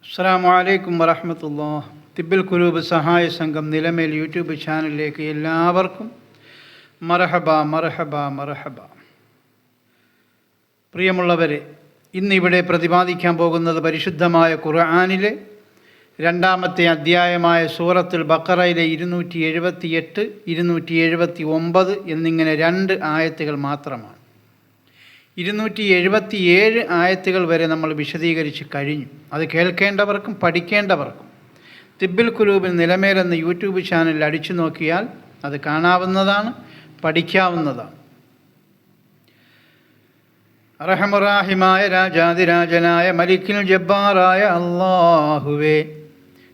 അസ്സലാമു അലൈക്കും വറഹ്മത്തുള്ളാഹി. തിബ്ബിൽ ഖുലൂബ് സഹായ സംഘം നിലമേൽ യൂട്യൂബ് ചാനലിലേക്ക് എല്ലാവർക്കും മർഹബ മർഹബ മർഹബ. പ്രിയമുള്ളവരെ, ഇന്നിവിടെ പ്രതിപാദിക്കാൻ പോകുന്നത് പരിശുദ്ധമായ ഖുർആനിലെ രണ്ടാമത്തെ അധ്യായമായ സൂറത്തുൽ ബഖറയിലെ 278, 279 എന്നിങ്ങനെ 2 ആയത്തുകൾ മാത്രമാണ്. 277 ആയത്തുകൾ വരെ നമ്മൾ വിശദീകരിച്ച് കഴിഞ്ഞു. അത് കേൾക്കേണ്ടവർക്കും പഠിക്കേണ്ടവർക്കും തിബ്ബിൽ ഖുലൂബിൽ നിലമേൽ എന്ന യൂട്യൂബ് ചാനലിൽ അടിച്ചു നോക്കിയാൽ അത് കാണാവുന്നതാണ്, പഠിക്കാവുന്നതാണ്. റഹമുറാഹിമായ രാജാതിരാജനായ മലിക്കിൽ ജബ്ബാറായ അല്ലാഹുവേ,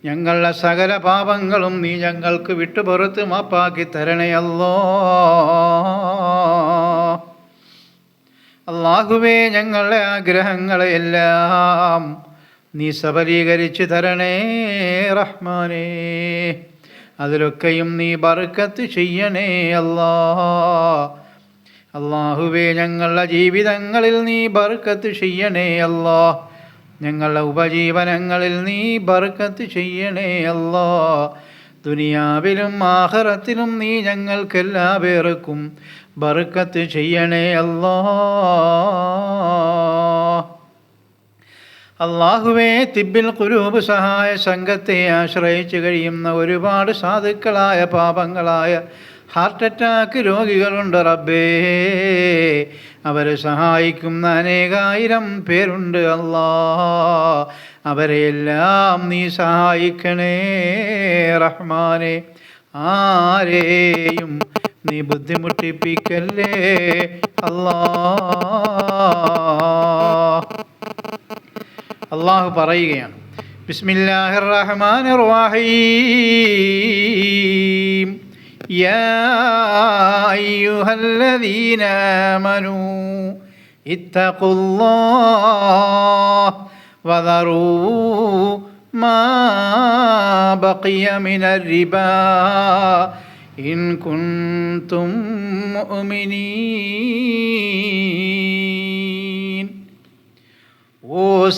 ഞങ്ങളുടെ സകല പാപങ്ങളും നീ ഞങ്ങൾക്ക് വിട്ടുപുറത്ത് മാപ്പാക്കി തരണേ അല്ലാഹുവേ, ഞങ്ങളുടെ ആഗ്രഹങ്ങളെയെല്ലാം നീ സബലീകരിച്ച് തരണേ റഹ്മാനേ. അതിലൊക്കെയും നീ ബർക്കത്ത് ചെയ്യണേ അല്ലാഹുവേ, ഞങ്ങളുടെ ജീവിതങ്ങളിൽ നീ ബർക്കത്ത് ചെയ്യണേ ഞങ്ങളുടെ ഉപജീവനങ്ങളിൽ നീ ബർക്കത്ത് ചെയ്യണേ ദുനിയാവിലും ആഖിറത്തിലും നീ ഞങ്ങൾക്കെല്ലാ പേർക്കും ബർക്കത്ത് ചെയ്യണേ അല്ലാഹുവേ, തിബ്ബിൽ ഖുലൂബ് സഹായ സംഘത്തെ ആശ്രയിച്ച് കഴിയുന്ന ഒരുപാട് സാധുക്കളായ പാപങ്ങളായ ഹാർട്ട് അറ്റാക്ക് രോഗികളുണ്ട് റബ്ബേ. അവരെ സഹായിക്കുന്ന അനേകായിരം പേരുണ്ട് അവരെയെല്ലാം നീ സഹായിക്കണേ റഹ്മാനെ. ആരെയും നീ ബുദ്ധിമുട്ടിപ്പിക്കല്ലേ അല്ലാഹു പറയുകയാണ്, ബിസ്മില്ലാഹിർ റഹ്മാനിർ റഹീം. യാ അയ്യുഹല്ലദീന ആമനൂ ഇത്തഖുല്ലാഹ വദറൂ മാ ബഖിയ മിനർ റിബാ ഇൻ കുൻതും മുഅ്മിനീൻ. ഓ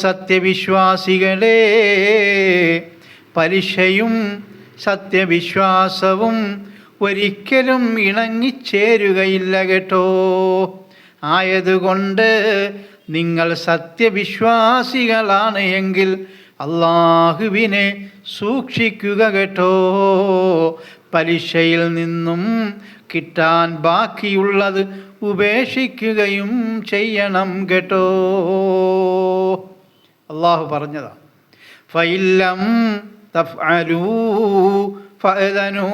സത്യവിശ്വാസികളെ, പലിശയും സത്യവിശ്വാസവും ഒരിക്കലും ഇണങ്ങിച്ചേരുകയില്ല കേട്ടോ. ആയതുകൊണ്ട് നിങ്ങൾ സത്യവിശ്വാസികളാണ് എങ്കിൽ അല്ലാഹുവിനെ സൂക്ഷിക്കുക കേട്ടോ. പലിശയിൽ നിന്നും കിട്ടാൻ ബാക്കിയുള്ളത് ഉപേക്ഷിക്കുകയും ചെയ്യണം കേട്ടോ. അല്ലാഹു പറഞ്ഞതാണ്, ഫഇല്ലം തഫ്അലൂ ഫഅദനൂ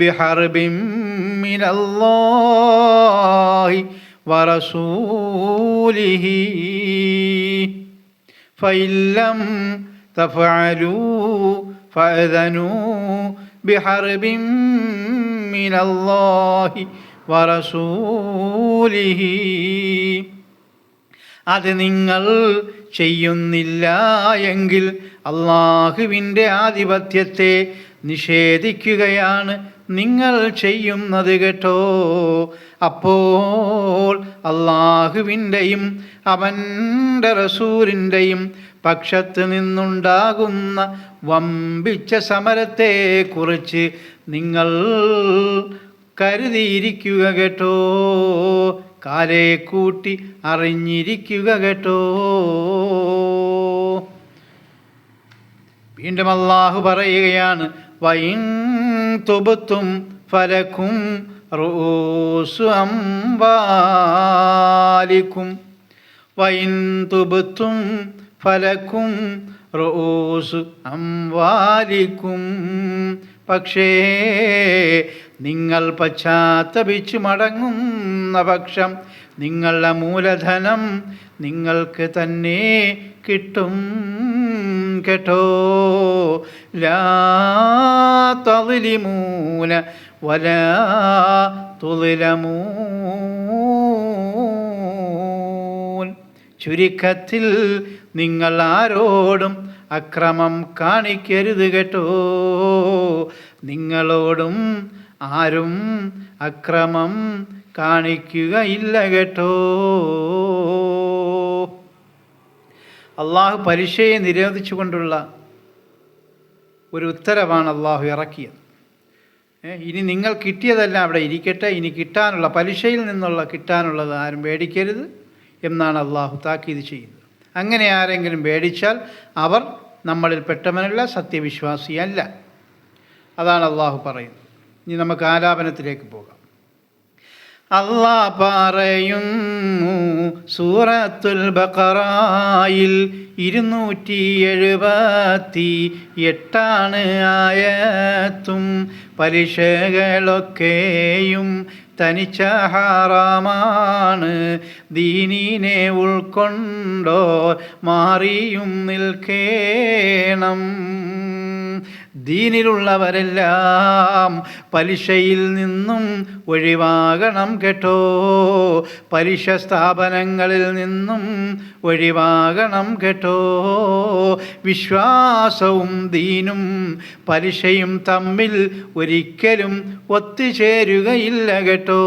ബിഹർബിൻ മിനല്ലാഹി വറസൂലിഹി. ഫഇല്ലം തഫ്അലൂ ഫഅദനൂ ബിഹർബിൻ മിനല്ലാഹി വറസൂലിഹി. അത് നിങ്ങൾ ചെയ്യുന്നില്ല എങ്കിൽ അല്ലാഹുവിൻ്റെ ആധിപത്യത്തെ നിഷേധിക്കുകയാണ് നിങ്ങൾ ചെയ്യുന്നത് കേട്ടോ. അപ്പോൾ അല്ലാഹുവിൻ്റെയും അവൻ്റെ റസൂലിൻ്റെയും പക്ഷത്ത് നിന്നുണ്ടാകുന്ന വമ്പിച്ച സമരത്തെക്കുറിച്ച് നിങ്ങൾ കരുതിയിരിക്കുക കേട്ടോ. കാലേ കൂട്ടി അറിഞ്ഞിരിക്കുക കേട്ടോ. വീണ്ടും അല്ലാഹു പറയുകയാണ്, വഇൻ തുബ്തും ഫലക്കും റൂസു അംവാലിക്കും. വഇൻ തുബ്തും ഫലക്കും റൂസു അംവാലിക്കും. പക്ഷേ നിങ്ങൾ പശ്ചാത്തപിച്ചു മടങ്ങുന്ന പക്ഷം നിങ്ങളുടെ മൂലധനം നിങ്ങൾക്ക് തന്നെ കിട്ടും കേട്ടോ. ലാ തളിമൂന വലാ തുളിലമൂൻ. ചുരുക്കത്തിൽ നിങ്ങൾ ആരോടും അക്രമം കാണിക്കരുത് കേട്ടോ. നിങ്ങളോടും ആരും അക്രമം കാണിക്കുകയില്ല കേട്ടോ. അള്ളാഹു പലിശയെ നിരോധിച്ചുകൊണ്ടുള്ള ഒരു ഉത്തരവാണ് അള്ളാഹു ഇറക്കിയത്. ഇനി നിങ്ങൾ കിട്ടിയതെല്ലാം അവിടെ ഇരിക്കട്ടെ, ഇനി കിട്ടാനുള്ള പലിശയിൽ നിന്നുള്ള കിട്ടാനുള്ളത് ആരും മേടിക്കരുത് എന്നാണ് അള്ളാഹു താക്കീത് ചെയ്യുന്നത്. അങ്ങനെ ആരെങ്കിലും മേടിച്ചാൽ അവർ നമ്മളിൽ പെട്ടവനല്ല, സത്യവിശ്വാസിയല്ല. അതാണ് അള്ളാഹു പറയുന്നത്. ഇനി നമുക്ക് ആലാപനത്തിലേക്ക് പോകാം. അല്ലാഹ് പറയുന്നു സൂറത്തുൽ ബഖറയിൽ 278 ആയത്തും പലിശകളൊക്കെയും തനിച്ച ഹറാമാണ്, ദീനിനെ ഉൾക്കൊണ്ടോർ മാറിയും നിൽക്കേണം. ദീനിലുള്ളവരെല്ലാം പലിശയിൽ നിന്നും ഒഴിവാകണം കേട്ടോ. പലിശ സ്ഥാപനങ്ങളിൽ നിന്നും ഒഴിവാകണം കേട്ടോ. വിശ്വാസവും ദീനും പലിശയും തമ്മിൽ ഒരിക്കലും ഒത്തുചേരുകയില്ല കേട്ടോ.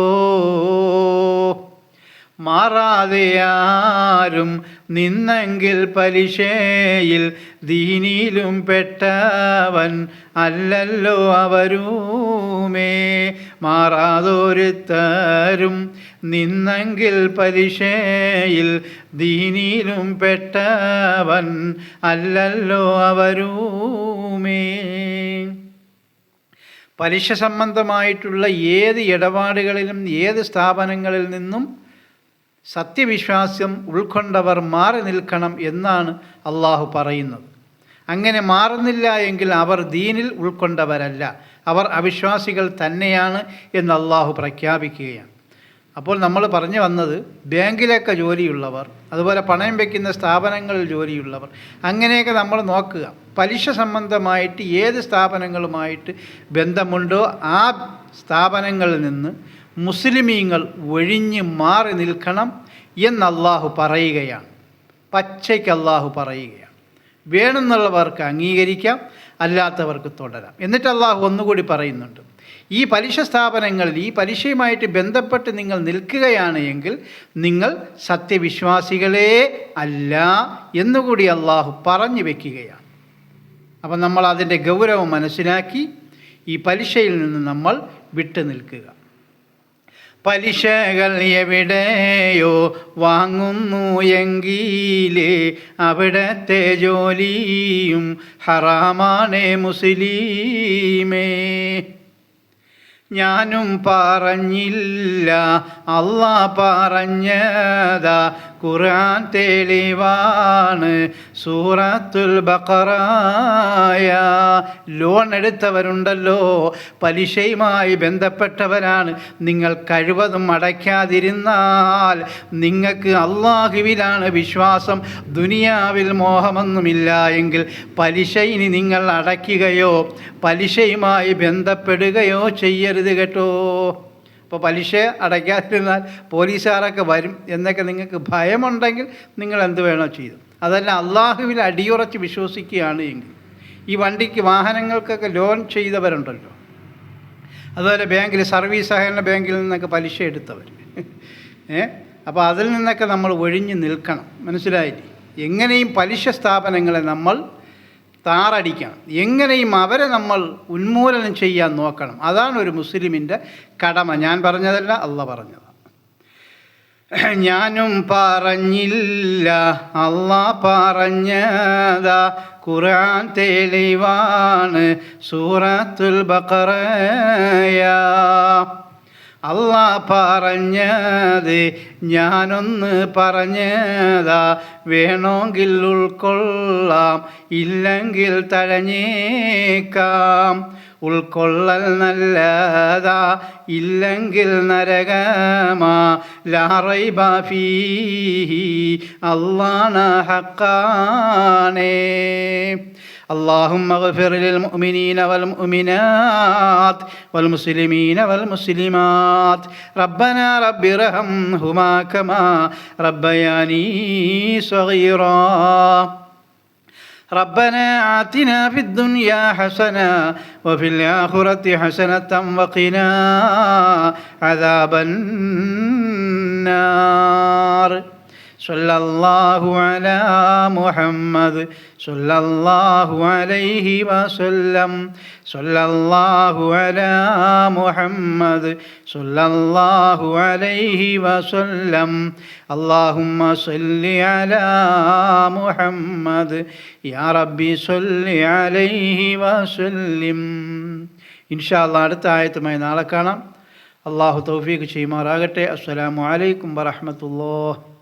മാറാതെ ആരും നിന്നെങ്കിൽ പലിശയിൽ ദീനിലും പെട്ടവൻ അല്ലല്ലോ അവരുമേ. മാറാതൊരുത്തരും നിന്നെങ്കിൽ പലിശയിൽ ദീനിലും പെട്ടവൻ അല്ലല്ലോ അവരുമേ. പലിശ സംബന്ധമായിട്ടുള്ള ഏത് ഇടപാടുകളിലും ഏത് സ്ഥാപനങ്ങളിൽ നിന്നും സത്യവിശ്വാസം ഉൾക്കൊണ്ടവർ മാറി നിൽക്കണം എന്നാണ് അള്ളാഹു പറയുന്നത്. അങ്ങനെ മാറുന്നില്ല എങ്കിൽ അവർ ദീനിൽ ഉൾക്കൊണ്ടവരല്ല, അവർ അവിശ്വാസികൾ തന്നെയാണ് എന്ന് അള്ളാഹു പ്രഖ്യാപിക്കുകയാണ്. അപ്പോൾ നമ്മൾ പറഞ്ഞു വന്നത്, ബാങ്കിലൊക്കെ ജോലിയുള്ളവർ, അതുപോലെ പണയം വയ്ക്കുന്ന സ്ഥാപനങ്ങളിൽ ജോലിയുള്ളവർ, അങ്ങനെയൊക്കെ നമ്മൾ നോക്കുക. പലിശ സംബന്ധമായിട്ട് ഏത് സ്ഥാപനങ്ങളുമായിട്ട് ബന്ധമുണ്ടോ ആ സ്ഥാപനങ്ങളിൽ നിന്ന് മുസ്ലിമീങ്ങൾ ഒഴിഞ്ഞ് മാറി നിൽക്കണം എന്ന് അള്ളാഹു പറയുകയാണ്. പച്ചയ്ക്ക് അള്ളാഹു പറയുകയാണ്. വേണമെന്നുള്ളവർക്ക് അംഗീകരിക്കാം, അല്ലാത്തവർക്ക് തുടരാം. എന്നിട്ട് അള്ളാഹു ഒന്നുകൂടി പറയുന്നുണ്ട്, ഈ പലിശ സ്ഥാപനങ്ങളിൽ ഈ പലിശയുമായിട്ട് ബന്ധപ്പെട്ട് നിങ്ങൾ നിൽക്കുകയാണ് എങ്കിൽ നിങ്ങൾ സത്യവിശ്വാസികളേ അല്ല എന്നുകൂടി അള്ളാഹു പറഞ്ഞു വയ്ക്കുകയാണ്. അപ്പം നമ്മൾ അതിൻ്റെ ഗൗരവം മനസ്സിലാക്കി ഈ പലിശയിൽ നിന്ന് നമ്മൾ വിട്ടു നിൽക്കുക. പലിശകൾ എവിടെയോ വാങ്ങുന്നു എങ്കിലേ അവിടത്തെ ജോലിയും ഹറാമാണേ മുസ്ലിമേ. ഞാനും പറഞ്ഞില്ല, അല്ലാഹ് പറഞ്ഞതാ, ഖുർആൻ തെളിവാണ്. സൂറത്തുൽ ബഖറയ. ലോൺ എടുത്തവരുണ്ടല്ലോ, പലിശയുമായി ബന്ധപ്പെട്ടവരാണ്, നിങ്ങൾ കഴിവതും അടയ്ക്കാതിരുന്നാൽ നിങ്ങൾക്ക് അള്ളാഹുവിലാണ് വിശ്വാസം, ദുനിയാവിൽ മോഹമൊന്നുമില്ല എങ്കിൽ പലിശ ഇനി നിങ്ങൾ അടയ്ക്കുകയോ പലിശയുമായി ബന്ധപ്പെടുകയോ ചെയ്യരുത് കേട്ടോ. അപ്പോൾ പലിശ അടയ്ക്കാതിരുന്നാൽ പോലീസുകാരൊക്കെ വരും എന്നൊക്കെ നിങ്ങൾക്ക് ഭയമുണ്ടെങ്കിൽ നിങ്ങൾ എന്ത് വേണോ ചെയ്തു. അതല്ല അള്ളാഹുവിൽ അടിയുറച്ച് വിശ്വസിക്കുകയാണ് എങ്കിൽ, ഈ വണ്ടിക്ക് വാഹനങ്ങൾക്കൊക്കെ ലോൺ ചെയ്തവരുണ്ടല്ലോ, അതുപോലെ ബാങ്കിൽ സർവീസ് സഹകരണ ബാങ്കിൽ നിന്നൊക്കെ പലിശ എടുത്തവർ, അപ്പോൾ അതിൽ നിന്നൊക്കെ നമ്മൾ ഒഴിഞ്ഞു നിൽക്കണം. മനസ്സിലായില്ലേ? എങ്ങനെയും പലിശ സ്ഥാപനങ്ങളെ നമ്മൾ താറടിക്കണം, എങ്ങനെയും അവരെ നമ്മൾ ഉന്മൂലനം ചെയ്യാൻ നോക്കണം. അതാണ് ഒരു മുസ്ലിമിൻ്റെ കടമ. ഞാൻ പറഞ്ഞതല്ല, അള്ളാഹ് പറഞ്ഞതാണ്. ഞാനും പറഞ്ഞില്ല, അള്ളാഹ് പറഞ്ഞതാ, ഖുർആൻ തെളിവാണ്. സൂറത്തുൽ ബഖറയ. അള്ളാഹ് പറഞ്ഞത് ഞാനൊന്ന് പറഞ്ഞതാ, വേണമെങ്കിൽ ഉൾക്കൊള്ളാം, ഇല്ലെങ്കിൽ തഴഞ്ഞേക്കാം. ഉൾക്കൊള്ളൽ നല്ലതാ, ഇല്ലെങ്കിൽ നരകമാ. ലാ റൈബ ഫീഹി. അല്ലാഹ് ഹഖാനേ. اللهم اغفر للمؤمنين والمؤمنات والمسلمين والمسلمات. ربنا رب ارحمهما كما ربياني صغيرا. ربنا آتنا في الدنيا حسنة وفي الآخرة حسنة وقنا عذاب النار. സല്ലല്ലാഹു അലാ മുഹമ്മദ് സല്ലല്ലാഹു അലൈഹി വസല്ലം സല്ലല്ലാഹു അലാ മുഹമ്മദ് സല്ലല്ലാഹു അലൈഹി വസല്ലം അല്ലാഹുമ്മ സല്ലി അലാ മുഹമ്മദ് യാ റബ്ബി സല്ലി അലൈഹി വസല്ലിം. ഇൻഷാ അല്ലാഹ് അടുത്ത ആയത്തുമായി നാളെ കാണാം. അള്ളാഹു തൗഫീഖ് ചെയ്യുമാറാകട്ടെ. അസ്സലാമു അലൈക്കും വറഹ്മത്തുള്ളാഹി.